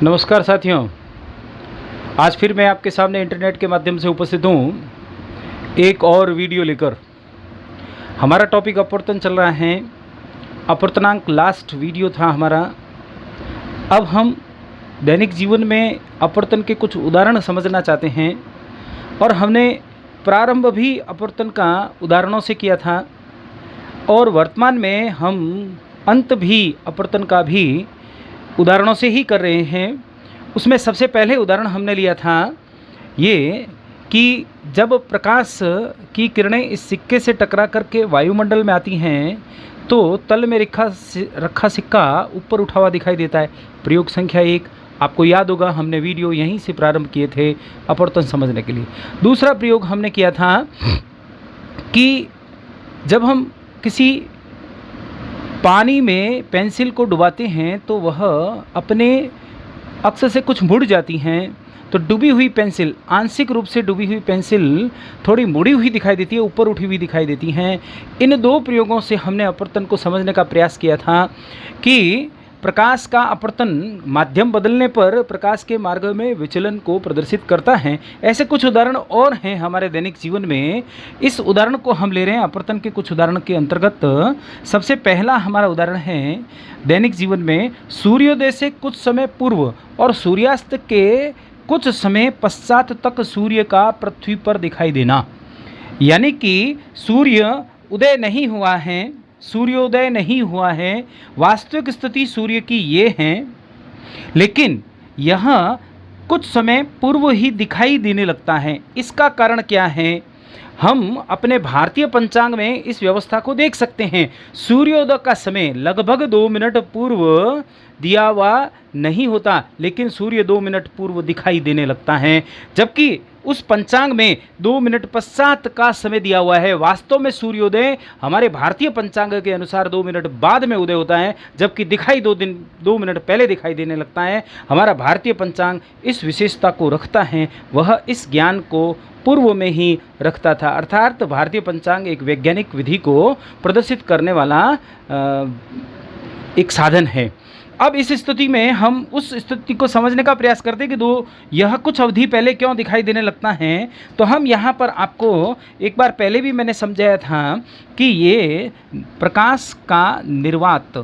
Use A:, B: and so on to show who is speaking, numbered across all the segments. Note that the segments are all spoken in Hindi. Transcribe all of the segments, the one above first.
A: नमस्कार साथियों, आज फिर मैं आपके सामने इंटरनेट के माध्यम से उपस्थित हूँ एक और वीडियो लेकर। हमारा टॉपिक अपवर्तन चल रहा है। अपवर्तनांक लास्ट वीडियो था हमारा। अब हम दैनिक जीवन में अपवर्तन के कुछ उदाहरण समझना चाहते हैं और हमने प्रारंभ भी अपवर्तन का उदाहरणों से किया था और वर्तमान में हम अंत भी अपवर्तन का भी उदाहरणों से ही कर रहे हैं। उसमें सबसे पहले उदाहरण हमने लिया था ये कि जब प्रकाश की किरणें इस सिक्के से टकरा करके वायुमंडल में आती हैं तो तल में रखा सिक्का ऊपर उठा हुआ दिखाई देता है। प्रयोग संख्या 1, आपको याद होगा हमने वीडियो यहीं से प्रारंभ किए थे अपवर्तन समझने के लिए। दूसरा प्रयोग हमने किया था कि जब हम किसी पानी में पेंसिल को डुबाते हैं तो वह अपने अक्ष से कुछ मुड़ जाती हैं, तो डूबी हुई पेंसिल, आंशिक रूप से डूबी हुई पेंसिल थोड़ी मुड़ी हुई दिखाई देती है, ऊपर उठी हुई दिखाई देती हैं। इन दो प्रयोगों से हमने अपवर्तन को समझने का प्रयास किया था कि प्रकाश का अपवर्तन माध्यम बदलने पर प्रकाश के मार्ग में विचलन को प्रदर्शित करता है। ऐसे कुछ उदाहरण और हैं हमारे दैनिक जीवन में। इस उदाहरण को हम ले रहे हैं अपवर्तन के कुछ उदाहरण के अंतर्गत। सबसे पहला हमारा उदाहरण है दैनिक जीवन में सूर्योदय से कुछ समय पूर्व और सूर्यास्त के कुछ समय पश्चात तक सूर्य का पृथ्वी पर दिखाई देना। यानी कि सूर्योदय नहीं हुआ है, वास्तविक स्थिति सूर्य की ये है, लेकिन यह कुछ समय पूर्व ही दिखाई देने लगता है। इसका कारण क्या है? हम अपने भारतीय पंचांग में इस व्यवस्था को देख सकते हैं। सूर्योदय का समय लगभग 2 मिनट पूर्व दिया हुआ नहीं होता, लेकिन सूर्य 2 मिनट पूर्व दिखाई देने लगता है, जबकि उस पंचांग में 2 मिनट पश्चात का समय दिया हुआ है। वास्तव में सूर्योदय हमारे भारतीय पंचांग के अनुसार 2 मिनट बाद में उदय होता है, जबकि दिखाई 2 मिनट पहले दिखाई देने लगता है। हमारा भारतीय पंचांग इस विशेषता को रखता है, वह इस ज्ञान को पूर्व में ही रखता था। अर्थात भारतीय पंचांग एक वैज्ञानिक विधि को प्रदर्शित करने वाला एक साधन है। अब इस स्थिति में हम उस स्थिति को समझने का प्रयास करते हैं कि यह कुछ अवधि पहले क्यों दिखाई देने लगता है। तो हम यहाँ पर आपको एक बार पहले भी मैंने समझाया था कि ये प्रकाश का निर्वात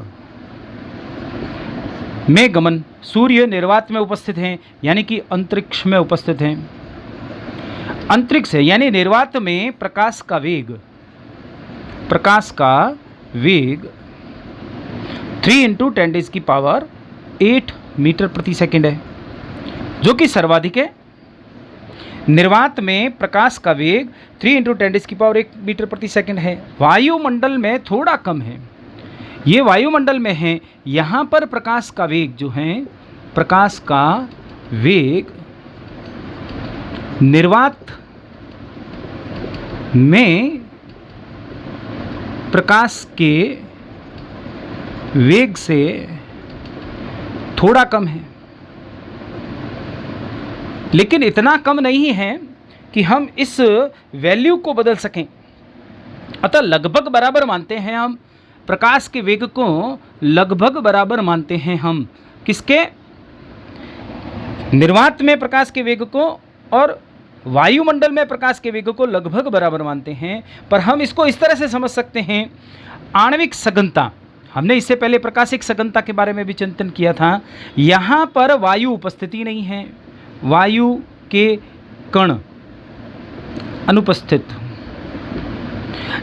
A: में गमन, सूर्य निर्वात में उपस्थित हैं, यानी कि अंतरिक्ष में उपस्थित हैं। अंतरिक्ष है यानी निर्वात में प्रकाश का वेग 3 × 10⁸ मीटर प्रति सेकंड है, जो कि सर्वाधिक है। निर्वात में प्रकाश का वेग 3 × 10⁸ मीटर प्रति सेकंड है। वायुमंडल में थोड़ा कम है, ये वायुमंडल में है। यहाँ पर प्रकाश का वेग जो है, प्रकाश का वेग निर्वात में प्रकाश के वेग से थोड़ा कम है, लेकिन इतना कम नहीं है कि हम इस वैल्यू को बदल सकें। अतः लगभग बराबर मानते हैं हम प्रकाश के वेग को, लगभग बराबर मानते हैं हम किसके? निर्वात में प्रकाश के वेग को और वायुमंडल में प्रकाश के वेग को लगभग बराबर मानते हैं। पर हम इसको इस तरह से समझ सकते हैं, आणविक सघनता, हमने इससे पहले प्रकाशिक सघनता के बारे में भी चिंतन किया था। यहाँ पर वायु उपस्थिति नहीं है, वायु के कण अनुपस्थित,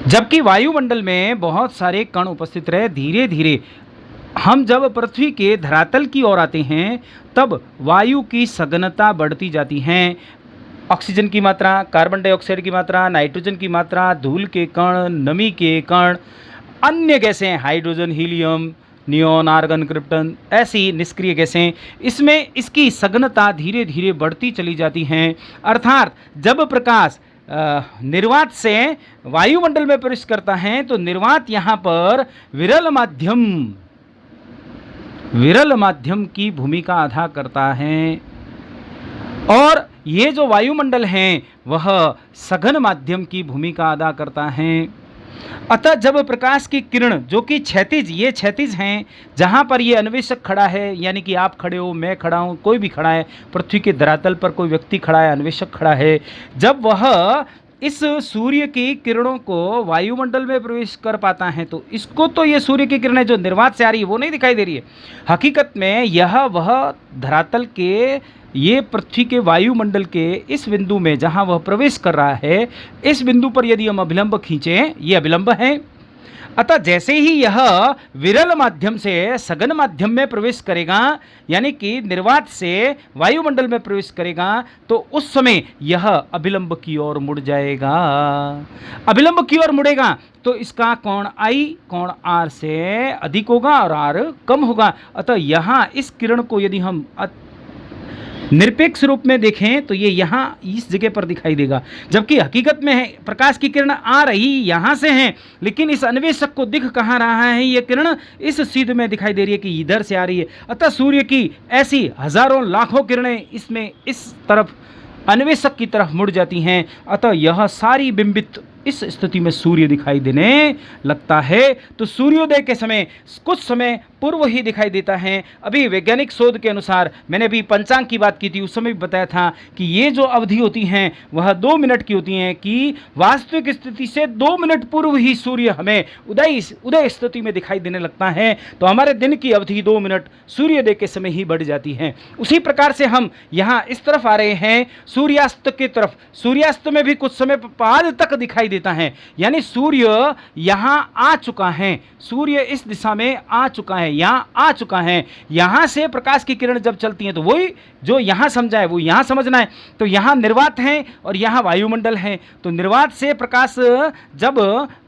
A: जबकि वायुमंडल में बहुत सारे कण उपस्थित रहे। धीरे धीरे हम जब पृथ्वी के धरातल की ओर आते हैं तब वायु की सघनता बढ़ती जाती है। ऑक्सीजन की मात्रा, कार्बन डाइऑक्साइड की मात्रा, नाइट्रोजन की मात्रा, धूल के कण, नमी के कण, अन्य गैसें, hydrogen, helium, neon, argon, krypton, ऐसी निष्क्रिय गैसें, इसमें इसकी सघनता धीरे धीरे बढ़ती चली जाती हैं। अर्थात जब प्रकाश निर्वात से वायुमंडल में प्रवेश करता है तो निर्वात यहाँ पर विरल माध्यम की भूमिका अदा करता है, और ये जो वायुमंडल हैं वह सघन माध्यम की भूमिका अदा करता है। अतः जब प्रकाश की किरण जो कि क्षैतिज, ये क्षैतिज हैं, जहाँ पर ये अन्वेषक खड़ा है, यानी कि आप खड़े हो, मैं खड़ा हूँ, कोई भी खड़ा है, पृथ्वी के धरातल पर कोई व्यक्ति खड़ा है, अन्वेषक खड़ा है, जब वह इस सूर्य की किरणों को वायुमंडल में प्रवेश कर पाता है तो इसको तो ये सूर्य की किरणें जो निर्वात से आ रही है वो नहीं दिखाई दे रही है। हकीकत में यह वह धरातल के, ये पृथ्वी के वायुमंडल के इस बिंदु में जहाँ वह प्रवेश कर रहा है, इस बिंदु पर यदि हम अभिलंब खींचें, ये अभिलंब है। अतः जैसे ही यह विरल माध्यम से सघन माध्यम में प्रवेश करेगा, यानी कि निर्वात से वायुमंडल में प्रवेश करेगा, तो उस समय यह अभिलंब की ओर मुड़ जाएगा। अभिलंब की ओर मुड़ेगा तो इसका कोण I कोण R से अधिक होगा और R कम होगा। अतः यहाँ इस किरण को यदि हम निरपेक्ष रूप में देखें तो ये यहाँ इस जगह पर दिखाई देगा, जबकि हकीकत में है प्रकाश की किरण आ रही यहाँ से है, लेकिन इस अन्वेषक को दिख कहाँ रहा है, ये किरण इस सीध में दिखाई दे रही है कि इधर से आ रही है। अतः सूर्य की ऐसी हजारों लाखों किरणें इसमें इस तरफ अन्वेषक की तरफ मुड़ जाती हैं। अतः यह सारी बिंबित इस स्थिति में सूर्य दिखाई देने लगता है। तो सूर्योदय के समय कुछ समय पूर्व ही दिखाई देता है। अभी वैज्ञानिक शोध के अनुसार, मैंने अभी पंचांग की बात की थी, उस समय भी बताया था कि ये जो अवधि होती हैं वह 2 मिनट की होती हैं, कि वास्तविक स्थिति से 2 मिनट पूर्व ही सूर्य हमें उदय स्थिति में दिखाई देने लगता है। तो हमारे दिन की अवधि 2 मिनट सूर्योदय के समय ही बढ़ जाती है। उसी प्रकार से हम यहाँ इस तरफ आ रहे हैं सूर्यास्त की तरफ। सूर्यास्त में भी कुछ समय बाद तक दिखाई देता है, यानी सूर्य यहाँ आ चुका है, सूर्य इस दिशा में आ चुका है, यहाँ आ चुका है। यहाँ से प्रकाश की किरण जब चलती हैं तो वही जो यहाँ समझा है वो यहाँ समझना है। तो यहाँ निर्वात है और यहाँ वायुमंडल है। तो निर्वात से प्रकाश जब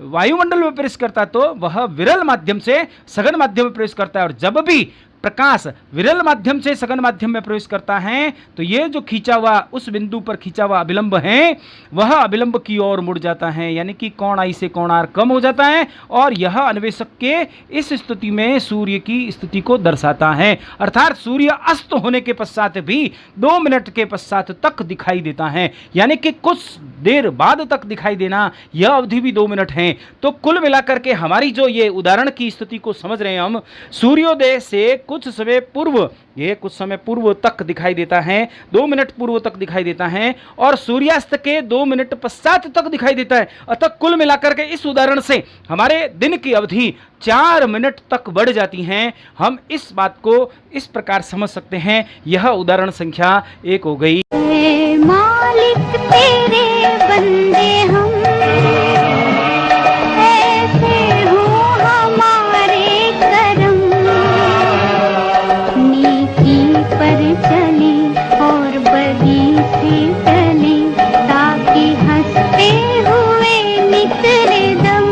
A: वायुमंडल में प्रवेश करता है तो वह विरल माध्यम से सघन माध्यम में प्रवेश करता है, और जब भी प्रकाश विरल माध्यम से सघन माध्यम में प्रवेश करता है तो ये जो खींचा हुआ, उस बिंदु पर खींचा हुआ अभिलंब है वह अभिलंब की ओर मुड़ जाता है, यानी कि कोण I से कोण R कम हो जाता है, और यह अन्वेषक के इस स्थिति में सूर्य की स्थिति को दर्शाता है। अर्थात सूर्य अस्त होने के पश्चात भी 2 मिनट के पश्चात तक दिखाई देता है, यानी कि कुछ देर बाद तक दिखाई देना, यह अवधि भी 2 मिनट है। तो कुल मिलाकर के हमारी जो ये उदाहरण की स्थिति को समझ रहे हैं हम, सूर्योदय से कुछ समय पूर्व, ये कुछ समय पूर्व तक दिखाई देता है, 2 मिनट पूर्व तक दिखाई देता है, और सूर्यास्त के 2 मिनट पश्चात तक दिखाई देता है। अतः कुल मिलाकर के इस उदाहरण से हमारे दिन की अवधि 4 मिनट तक बढ़ जाती हैं। हम इस बात को इस प्रकार समझ सकते हैं। यह उदाहरण संख्या 1 हो गई।
B: मालिक तेरे बंदे हम ऐसे हो हमारे करम, नीति पर चले और बदी से चले, ताकि हंसते हुए निकले दम।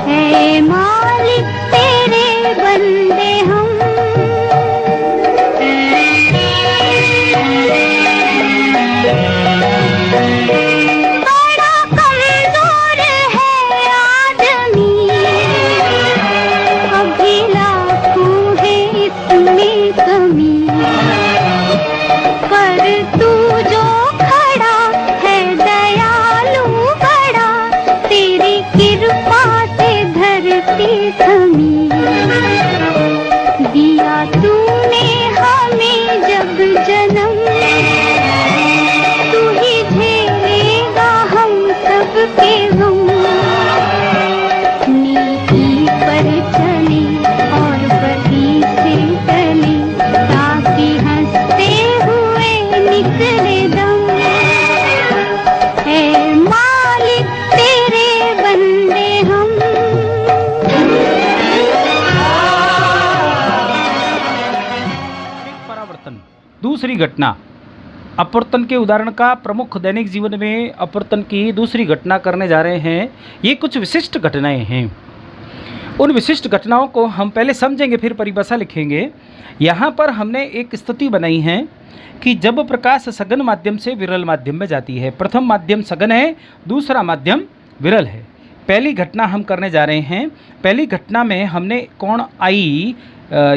B: है मालिक तेरे बंदे हम। बड़ा कमजोर है आदमी, अभी लाखों है इसमें कमी, पर तू जो खड़ा है दयालु बड़ा, तेरी कृपा से धरती थमी। दिया तूने हमें जब जन्म, तू ही झेलेगा हम सबके गम। नीति पर चले और बदी से टले, ताकि हंसते हुए निकले दम। है मालिक तेरे बंदे हम।
A: परावर्तन, दूसरी घटना। अपवर्तन के उदाहरण का प्रमुख दैनिक जीवन में अपवर्तन की दूसरी घटना करने जा रहे हैं। ये कुछ विशिष्ट घटनाएं हैं। उन विशिष्ट घटनाओं को हम पहले समझेंगे, फिर परिभाषा लिखेंगे। यहाँ पर हमने एक स्थिति बनाई है कि जब प्रकाश सघन माध्यम से विरल माध्यम में जाती है, प्रथम माध्यम सघन है, दूसरा माध्यम विरल है। पहली घटना हम करने जा रहे हैं। पहली घटना में हमने कोण I,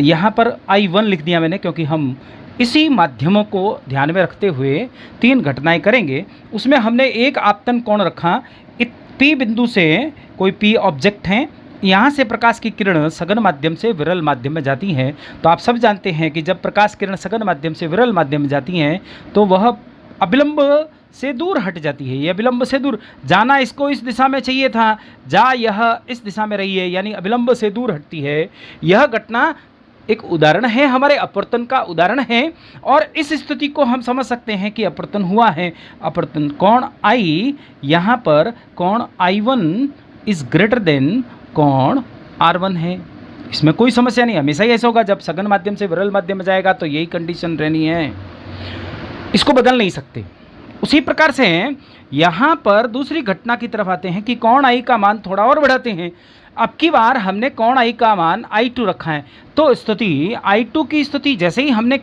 A: यहाँ पर I1 लिख दिया मैंने, क्योंकि हम इसी माध्यमों को ध्यान में रखते हुए 3 घटनाएं करेंगे। उसमें हमने एक आपतन कोण रखा P बिंदु से कोई P ऑब्जेक्ट हैं, यहाँ से प्रकाश की किरण सघन माध्यम से विरल माध्यम में जाती हैं। तो आप सब जानते हैं कि जब प्रकाश किरण सघन माध्यम से विरल माध्यम में जाती हैं तो वह अविलंब से दूर हट जाती है। यह अविलंब से दूर जाना इसको इस दिशा में चाहिए था, यह इस दिशा में रही है, यानी अविलंब से दूर हटती है। यह घटना एक उदाहरण है, हमारे अपवर्तन का उदाहरण है, और इस स्थिति को हम समझ सकते हैं कि अपवर्तन हुआ है। अपवर्तन कोण I, यहाँ पर कोण I1 इज ग्रेटर देन कोण R1 है। इसमें कोई समस्या नहीं, हमेशा ही ऐसा होगा। जब सघन माध्यम से विरल माध्यम में जाएगा तो यही कंडीशन रहनी है, इसको बदल नहीं सकते। उसी प्रकार से यहाँ पर दूसरी घटना की तरफ आते हैं कि कोण I का मान थोड़ा और बढ़ाते हैं। अब की बार हमने कोण I का मान I2 रखा है, तो स्थिति I2 की स्थिति जैसे ही हमने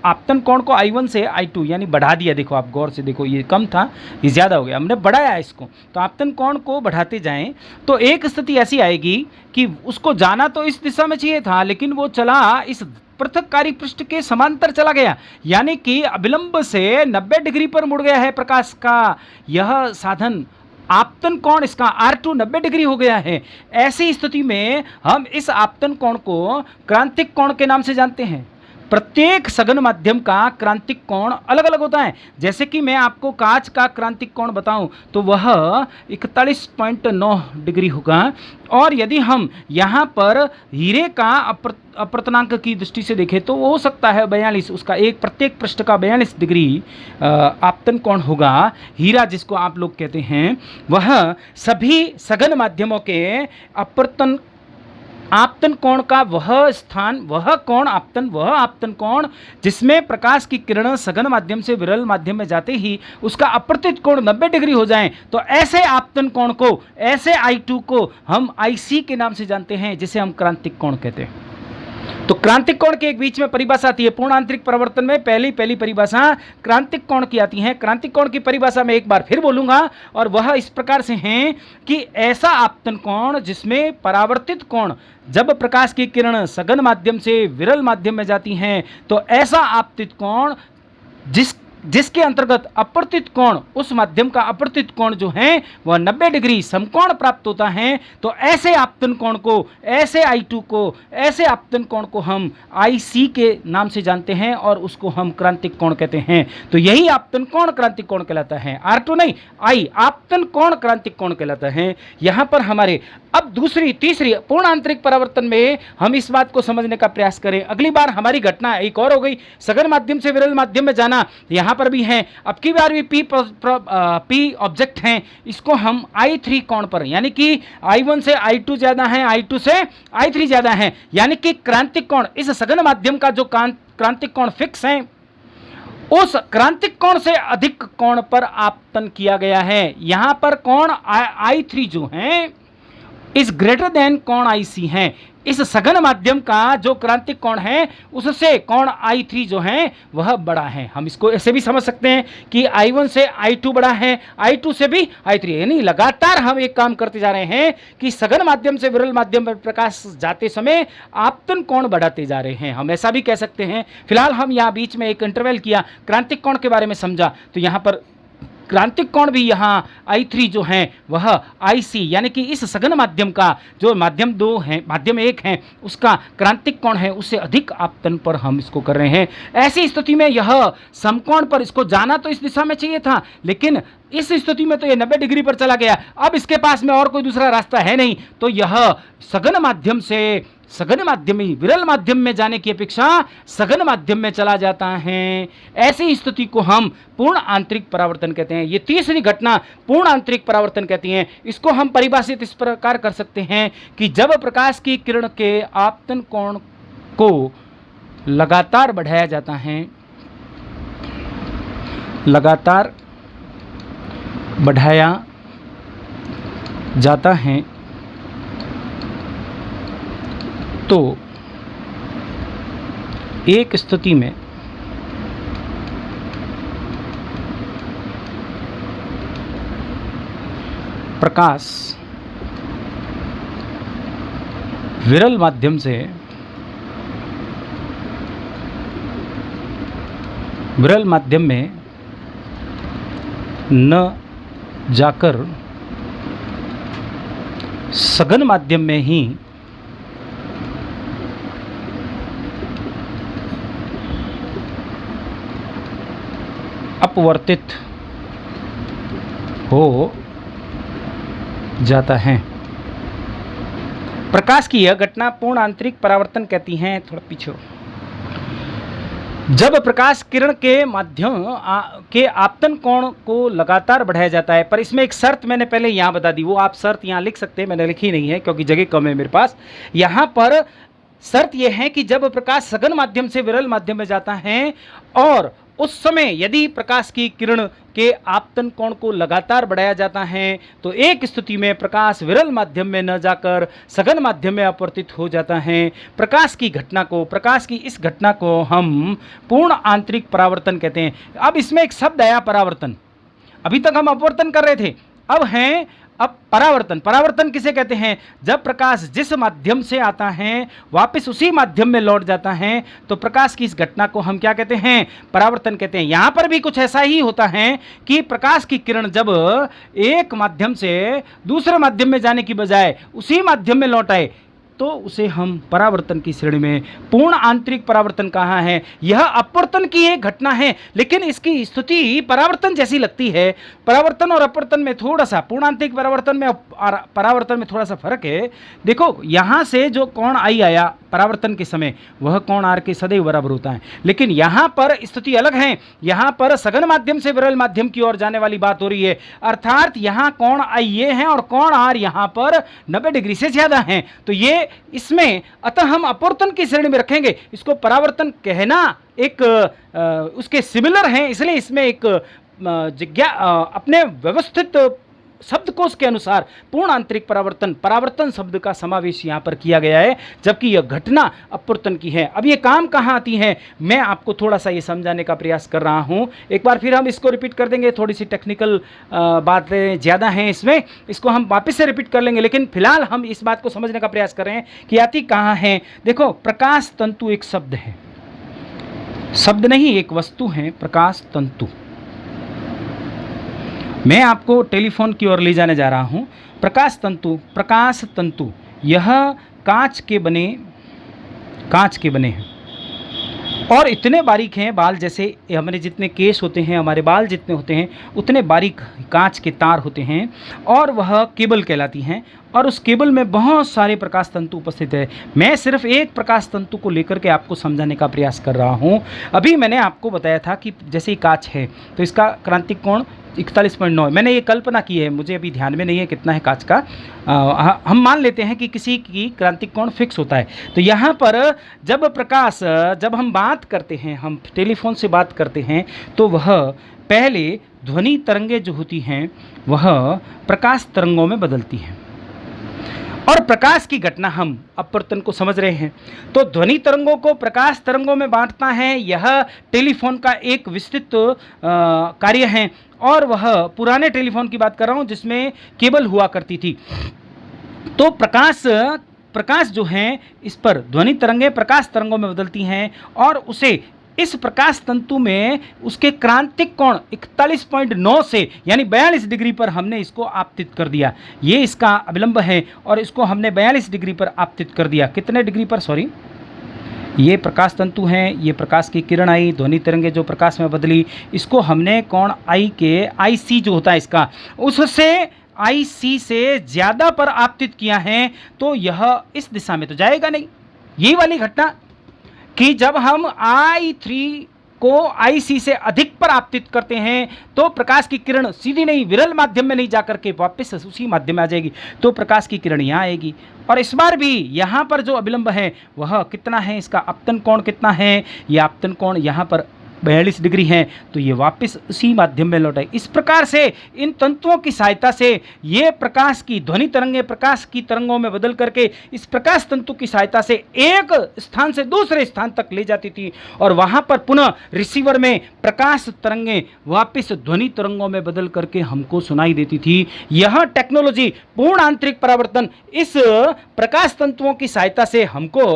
A: आपतन कोण को I1 से I2 यानी बढ़ा दिया। देखो आप गौर से देखो, ये कम था, ये ज़्यादा हो गया, हमने बढ़ाया इसको। तो आपतन कोण को बढ़ाते जाएं तो एक स्थिति ऐसी आएगी कि उसको जाना तो इस दिशा में चाहिए था, लेकिन वो चला इस पृथककारी पृष्ठ के समांतर चला गया, यानी कि अविलंब से 90 डिग्री पर मुड़ गया है प्रकाश का यह साधन। आपतन कोण इसका R2 90 डिग्री हो गया है। ऐसी स्थिति में हम इस आपतन कोण को क्रांतिक कोण के नाम से जानते हैं। प्रत्येक सघन माध्यम का क्रांतिक कोण अलग अलग होता है। जैसे कि मैं आपको कांच का क्रांतिक कोण बताऊं तो वह 41.9 डिग्री होगा, और यदि हम यहाँ पर हीरे का अपवर्तनांक की दृष्टि से देखें तो वो हो सकता है 42, उसका एक प्रत्येक पृष्ठ का 42 डिग्री आपतन कोण होगा। हीरा जिसको आप लोग कहते हैं, वह सभी सघन माध्यमों के अपवर्तन आपतन कोण का वह स्थान, वह कोण आपतन, वह आपतन कोण जिसमें प्रकाश की किरण सघन माध्यम से विरल माध्यम में जाते ही उसका अपवर्तित कोण 90 डिग्री हो जाए, तो ऐसे आपतन कोण को, ऐसे I2 को हम IC के नाम से जानते हैं, जिसे हम क्रांतिक कोण कहते हैं। तो क्रांतिक कोण के एक बीच में परिभाषा आती है। पूर्ण आंतरिक परावर्तन में पहली परिभाषा क्रांतिक कोण की आती है। क्रांतिक कोण की परिभाषा मैं एक बार फिर बोलूंगा, और वह इस प्रकार से है कि ऐसा आपतन कोण जिसमें परावर्तित कोण, जब प्रकाश की किरण सघन माध्यम से विरल माध्यम में जाती हैं तो ऐसा आपतित कोण जिसके अंतर्गत अपवर्तित कोण, उस माध्यम का अपवर्तित कोण जो है वह 90 डिग्री समकोण प्राप्त होता है। तो ऐसे आपतन कोण को, ऐसे I2 को, ऐसे आपतन कोण को हम IC के नाम से जानते हैं, और उसको हम क्रांतिक कोण कहते हैं। तो यही आपतन कोण क्रांतिक कोण कहलाता है। R2 नहीं, I आपतन कोण क्रांतिक कोण कहलाता है। यहाँ पर हमारे अब दूसरी तीसरी पूर्ण आंतरिक परावर्तन में हम इस बात को समझने का प्रयास करें। अगली बार हमारी घटना एक और हो गई, सघन माध्यम से विरल माध्यम में जाना, यहाँ पर भी है। अब की बार भी P ऑब्जेक्ट हैं, इसको हम I3 कोण पर, यानी कि I1 से I2 ज्यादा है, I2 से I3 ज्यादा है, यानी कि क्रांतिक कोण, इस सघन माध्यम का जो क्रांतिक कोण फिक्स है, उस क्रांतिक कोण से अधिक कोण पर आपतन किया गया है। यहां पर कोण I3 जो है इज ग्रेटर देन कोण IC है। इस सघन माध्यम का जो क्रांतिक कोण है उससे कोण I3 जो है वह बड़ा है। हम इसको ऐसे भी समझ सकते हैं कि I1 से I2 बड़ा है, I2 से भी I3, यानी लगातार हम एक काम करते जा रहे हैं कि सघन माध्यम से विरल माध्यम में प्रकाश जाते समय आपतन कोण बढ़ाते जा रहे हैं। हम ऐसा भी कह सकते हैं। फिलहाल हम यहाँ बीच में एक इंटरवल किया, क्रांतिक कोण के बारे में समझा, तो यहाँ पर क्रांतिक कोण भी यहाँ I3 जो है वह IC, यानी कि इस सघन माध्यम का जो माध्यम 2 है, माध्यम 1 है, उसका क्रांतिक कोण है, उससे अधिक आपतन पर हम इसको कर रहे हैं। ऐसी स्थिति में यह समकोण पर, इसको जाना तो इस दिशा में चाहिए था, लेकिन इस स्थिति में तो ये 90 डिग्री पर चला गया। अब इसके पास में और कोई दूसरा रास्ता है नहीं, तो यह सघन माध्यम से सघन माध्यमी विरल माध्यम में जाने की अपेक्षा सघन माध्यम में चला जाता है। ऐसी स्थिति को हम पूर्ण आंतरिक परावर्तन कहते हैं। ये तीसरी घटना पूर्ण आंतरिक परावर्तन कहती हैं। इसको हम परिभाषित इस प्रकार कर सकते हैं कि जब प्रकाश की किरण के आपतन कोण को लगातार बढ़ाया जाता है, लगातार बढ़ाया जाता है, तो एक स्थिति में प्रकाश विरल माध्यम से विरल माध्यम में न जाकर सघन माध्यम में ही अपवर्तित हो जाता है। प्रकाश की यह घटना पूर्ण आंतरिक परावर्तन कहती हैं। थोड़ा पीछे हो। जब प्रकाश किरण के माध्यम के आपतन कोण को लगातार बढ़ाया जाता है, पर इसमें एक शर्त मैंने पहले यहाँ बता दी, वो आप शर्त यहाँ लिख सकते हैं, मैंने लिखी नहीं है क्योंकि जगह कम है मेरे पास। यहाँ पर शर्त यह है कि जब प्रकाश सघन माध्यम से विरल माध्यम में जाता है और उस समय यदि प्रकाश की किरण के आपतन कोण को लगातार बढ़ाया जाता है तो एक स्थिति में प्रकाश विरल माध्यम में न जाकर सघन माध्यम में अपवर्तित हो जाता है। प्रकाश की इस घटना को हम पूर्ण आंतरिक परावर्तन कहते हैं। अब इसमें एक शब्द आया परावर्तन। अभी तक हम अपवर्तन कर रहे थे, अब परावर्तन किसे कहते हैं? जब प्रकाश जिस माध्यम से आता है वापस उसी माध्यम में लौट जाता है तो प्रकाश की इस घटना को हम क्या कहते हैं? परावर्तन कहते हैं। यहां पर भी कुछ ऐसा ही होता है कि प्रकाश की किरण जब एक माध्यम से दूसरे माध्यम में जाने की बजाय उसी माध्यम में लौट आए तो उसे हम परावर्तन की श्रेणी में पूर्ण आंतरिक परावर्तन कहा है। यह अपवर्तन की एक घटना है, लेकिन इसकी स्थिति परावर्तन जैसी लगती है। परावर्तन और अपवर्तन में थोड़ा सा, पूर्ण आंतरिक परावर्तन में और परावर्तन में थोड़ा सा फर्क है। देखो, यहां से जो कोण आई आया परावर्तन के समय, वह कोण आर के सदैव बराबर होता है, लेकिन यहां पर स्थिति अलग है। यहां पर सघन माध्यम से विरल माध्यम की ओर जाने वाली बात हो रही है, अर्थात यहां कोण आई ये है और कोण आर यहां पर 90 डिग्री से ज्यादा है। तो ये इसमें अतः हम अपवर्तन की श्रेणी में रखेंगे। इसको परावर्तन कहना एक उसके सिमिलर है, इसलिए इसमें एक अपने व्यवस्थित शब्दकोश के अनुसार पूर्ण आंतरिक परावर्तन शब्द का समावेश यहां पर किया गया है, जबकि यह घटना अपवर्तन की है। अब ये काम कहां आती है, मैं आपको थोड़ा सा ये समझाने का प्रयास कर रहा हूं। एक बार फिर हम इसको रिपीट कर देंगे, थोड़ी सी टेक्निकल बातें ज़्यादा हैं इसमें, इसको हम वापस से रिपीट कर लेंगे, लेकिन फिलहाल हम इस बात को समझने का प्रयास कर रहे हैं कि आती कहाँ है। देखो, प्रकाश तंतु एक शब्द है, शब्द नहीं, एक वस्तु है प्रकाश तंतु। मैं आपको टेलीफोन की ओर ले जाने जा रहा हूं। प्रकाश तंतु यह कांच के बने हैं और इतने बारीक हैं, बाल जैसे हमारे जितने केस होते हैं, हमारे बाल जितने होते हैं उतने बारीक कांच के तार होते हैं और वह केबल कहलाती हैं और उस केबल में बहुत सारे प्रकाश तंतु उपस्थित है। मैं सिर्फ एक प्रकाश तंतु को लेकर के आपको समझाने का प्रयास कर रहा हूं। अभी मैंने आपको बताया था कि जैसे ही कांच है तो इसका क्रांतिक कोण 41.9, मैंने ये कल्पना की है, मुझे अभी ध्यान में नहीं है कितना है कांच का। हम मान लेते हैं कि किसी की क्रांतिक कोण फिक्स होता है। तो यहाँ पर जब हम बात करते हैं, हम टेलीफोन से बात करते हैं तो वह पहले ध्वनि तरंगें जो होती हैं वह प्रकाश तरंगों में बदलती हैं और प्रकाश की घटना हम अपवर्तन को समझ रहे हैं। तो ध्वनि तरंगों को प्रकाश तरंगों में बांटना है, यह टेलीफोन का एक विस्तृत कार्य है और वह पुराने टेलीफोन की बात कर रहा हूं जिसमें केबल हुआ करती थी। तो प्रकाश जो है, इस पर ध्वनि तरंगें प्रकाश तरंगों में बदलती हैं और उसे इस प्रकाश तंतु में उसके क्रांतिक कोण 41.9 से यानी 42 डिग्री पर हमने इसको आपतित कर दिया। ये इसका अविलंब है और इसको हमने 42 डिग्री पर आपतित कर दिया। कितने डिग्री पर? सॉरी, ये प्रकाश तंतु हैं, ये प्रकाश की किरण आई, ध्वनि तरंगे जो प्रकाश में बदली, इसको हमने कोण आई के IC जो होता है इसका, उससे IC से ज़्यादा पर आपतित किया है। तो यह इस दिशा में तो जाएगा नहीं। यही वाली घटना कि जब हम I3 को IC से अधिक पर आपतित करते हैं तो प्रकाश की किरण सीधी नहीं, विरल माध्यम में नहीं जाकर के वापस उसी माध्यम में आ जाएगी, तो प्रकाश की किरण यहाँ आएगी। और इस बार भी यहाँ पर जो अविलंब है वह कितना है, इसका आपतन कोण कितना है, यह आपतन कोण यहाँ पर 42 डिग्री है, तो ये वापस उसी माध्यम में लौटाए। इस प्रकार से इन तंतुओं की सहायता से ये प्रकाश की ध्वनि तरंगें प्रकाश की तरंगों में बदल करके इस प्रकाश तंतु की सहायता से एक स्थान से दूसरे स्थान तक ले जाती थी और वहां पर पुनः रिसीवर में प्रकाश तरंगें वापस ध्वनि तरंगों में बदल करके हमको सुनाई देती थी। यह टेक्नोलॉजी पूर्ण आंतरिक परावर्तन इस प्रकाश तंतुओं की सहायता से हमको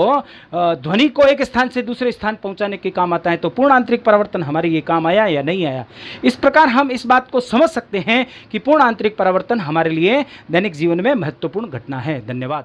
A: ध्वनि को एक स्थान से दूसरे स्थान पहुंचाने के काम आता है। तो पूर्ण आंतरिक परावर्तन हमारे ये काम आया या नहीं आया। इस प्रकार हम इस बात को समझ सकते हैं कि पूर्ण आंतरिक परावर्तन हमारे लिए दैनिक जीवन में महत्वपूर्ण घटना है। धन्यवाद।